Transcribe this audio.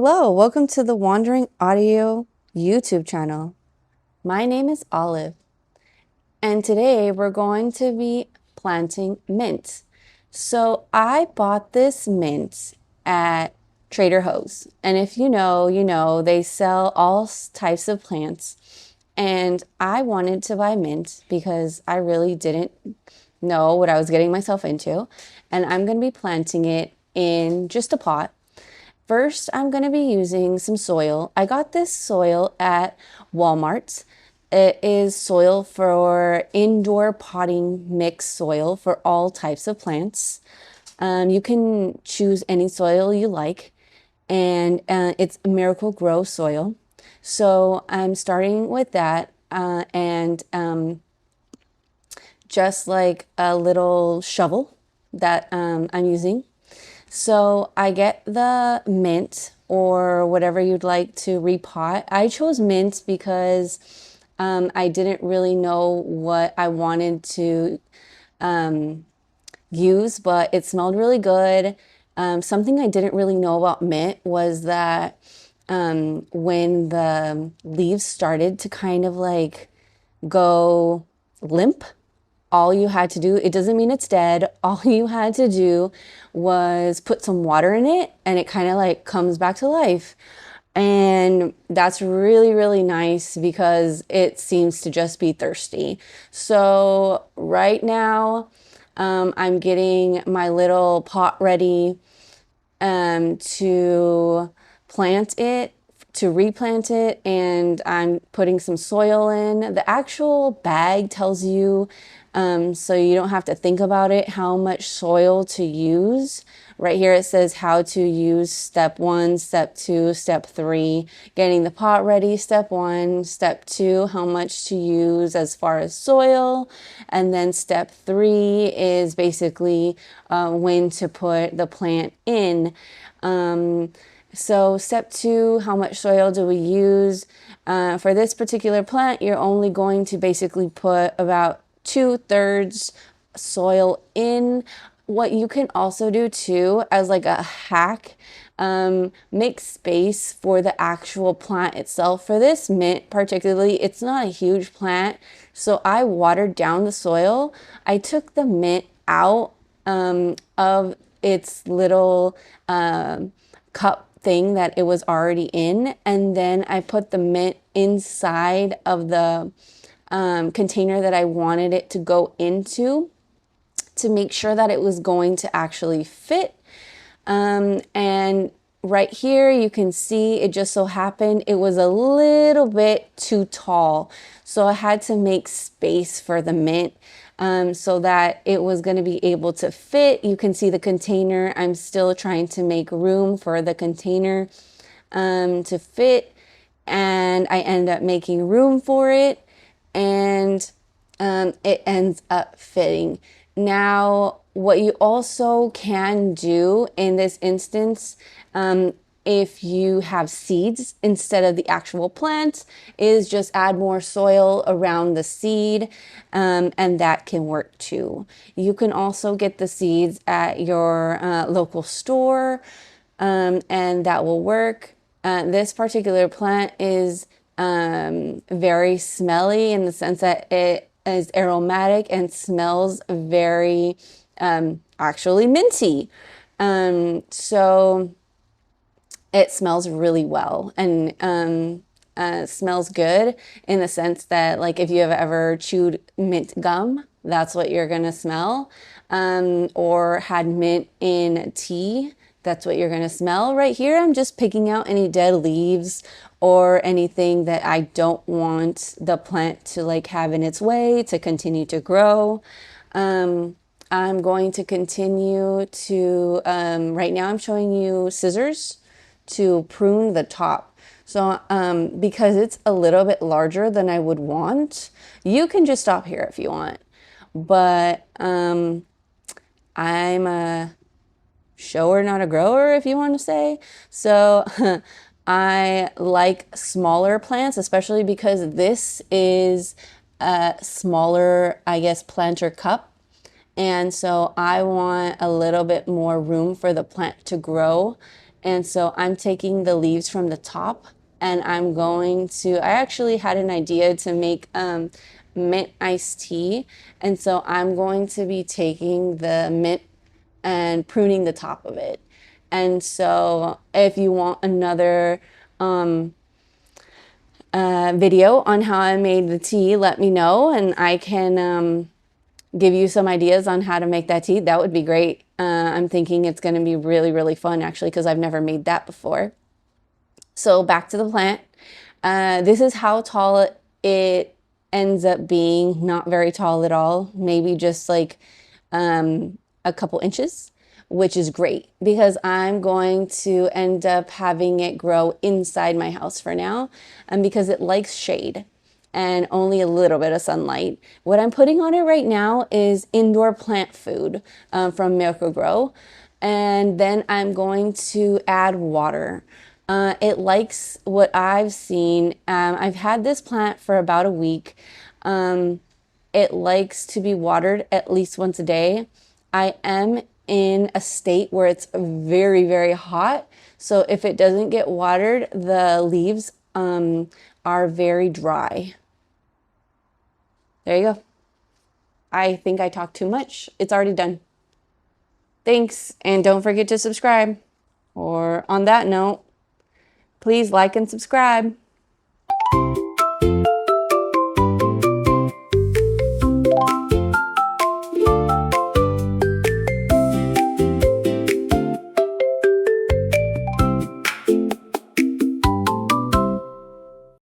Hello, welcome to the Wandering Audio YouTube channel. My name is Olive, and today we're going to be planting mint. So I bought this mint at Trader Joe's, and if you know, you know, they sell all types of plants, and I wanted to buy mint because I really didn't know what I was getting myself into, and I'm going to be planting it in just a pot. First, I'm going to be using some soil. I got this soil at Walmart. It is soil for indoor potting mix soil for all types of plants. You can choose any soil you like, and it's Miracle Grow soil. So I'm starting with that, and just like a little shovel that I'm using. So I get the mint or whatever you'd like to repot. I chose mint because I didn't really know what I wanted to use, but it smelled really good. Something I didn't really know about mint was that when the leaves started to kind of like go limp, all you had to do, it doesn't mean it's dead. All you had to do was put some water in it and it kind of like comes back to life. And that's really, really nice because it seems to just be thirsty. So right now, I'm getting my little pot ready to plant it, to replant it, and I'm putting some soil in. The actual bag tells you, so you don't have to think about it, how much soil to use. Right here it says how to use step 1, step 2, step 3, getting the pot ready, step 1, step 2, how much to use as far as soil, and then step 3 is basically when to put the plant in. So step 2, how much soil do we use? For this particular plant, you're only going to basically put about 2/3 soil in. What you can also do too, as like a hack, make space for the actual plant itself. For this mint particularly, it's not a huge plant, so I watered down the soil. I took the mint out of its little cup thing that it was already in, and then I put the mint inside of the container that I wanted it to go into to make sure that it was going to actually fit. And right here you can see it just so happened it was a little bit too tall, so I had to make space for the mint so that it was going to be able to fit. You can see the container. I'm still trying to make room for the container to fit, and I end up making room for it, and it ends up fitting. Now, what you also can do in this instance, if you have seeds instead of the actual plant, is just add more soil around the seed, and that can work too. You can also get the seeds at your local store, and that will work. This particular plant is very smelly in the sense that it is aromatic and smells very actually minty. So it smells really well, and smells good in the sense that, like, if you have ever chewed mint gum, that's what you're gonna smell, or had mint in tea, that's what you're gonna smell. Right here, I'm just picking out any dead leaves or anything that I don't want the plant to like have in its way to continue to grow. I'm going to continue to, right now I'm showing you scissors to prune the top. So because it's a little bit larger than I would want, you can just stop here if you want. But I'm a shower, not a grower, if you want to say. So I like smaller plants, especially because this is a smaller, I guess, planter cup. And so I want a little bit more room for the plant to grow And so I'm taking the leaves from the top and I'm going to, I actually had an idea to make mint iced tea. And so I'm going to be taking the mint and pruning the top of it. And so if you want another video on how I made the tea, let me know and I can give you some ideas on how to make that tea. That would be great. I'm thinking it's going to be really, really fun actually because I've never made that before. So back to the plant. This is how tall it ends up being. Not very tall at all. Maybe just like a couple inches, which is great because I'm going to end up having it grow inside my house for now, and because it likes shade and only a little bit of sunlight. What I'm putting on it right now is indoor plant food from Miracle-Gro, and then I'm going to add water. It likes what I've seen. I've had this plant for about a week. It likes to be watered at least once a day. I am in a state where it's very, very hot. So if it doesn't get watered, the leaves are very dry. There you go. I think I talked too much. It's already done. Thanks, and don't forget to subscribe. Or on that note, please like and subscribe.